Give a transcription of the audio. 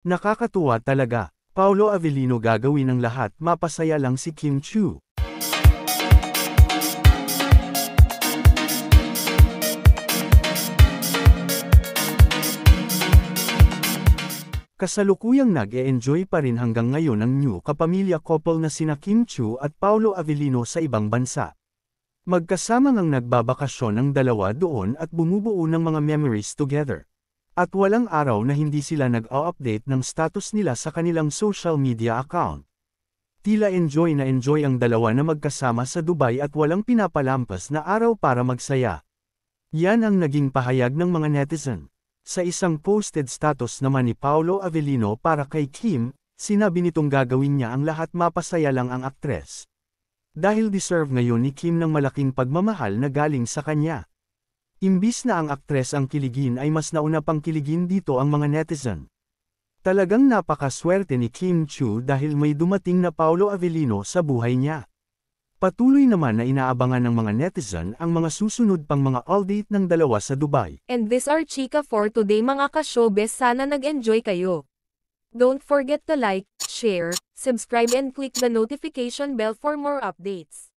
Nakakatuwa talaga. Paolo Avellino gagawin ng lahat mapasaya lang si Kim Chiu. Kasalukuyang nag-e-enjoy pa rin hanggang ngayon ang new kapamilya couple na sina Kim Chiu at Paolo Avellino sa ibang bansa. Magkasama ngang nagbabakasyon ang dalawa doon at bumubuo ng mga memories together. At walang araw na hindi sila nag-o-update ng status nila sa kanilang social media account. Tila enjoy na enjoy ang dalawa na magkasama sa Dubai at walang pinapalampas na araw para magsaya. Yan ang naging pahayag ng mga netizen. Sa isang posted status naman ni Paolo Avellino para kay Kim, sinabi nitong gagawin niya ang lahat mapasaya lang ang aktres. Dahil deserve ngayon ni Kim ng malaking pagmamahal na galing sa kanya. Imbis na ang aktres ang kiligin ay mas nauna pang kiligin dito ang mga netizen. Talagang napakaswerte ni Kim Chiu dahil may dumating na Paolo Avellino sa buhay niya. Patuloy naman na inaabangan ng mga netizen ang mga susunod pang mga update ng dalawa sa Dubai. And this are chika for today mga ka-showbiz, sana nag-enjoy kayo. Don't forget to like, share, subscribe and click the notification bell for more updates.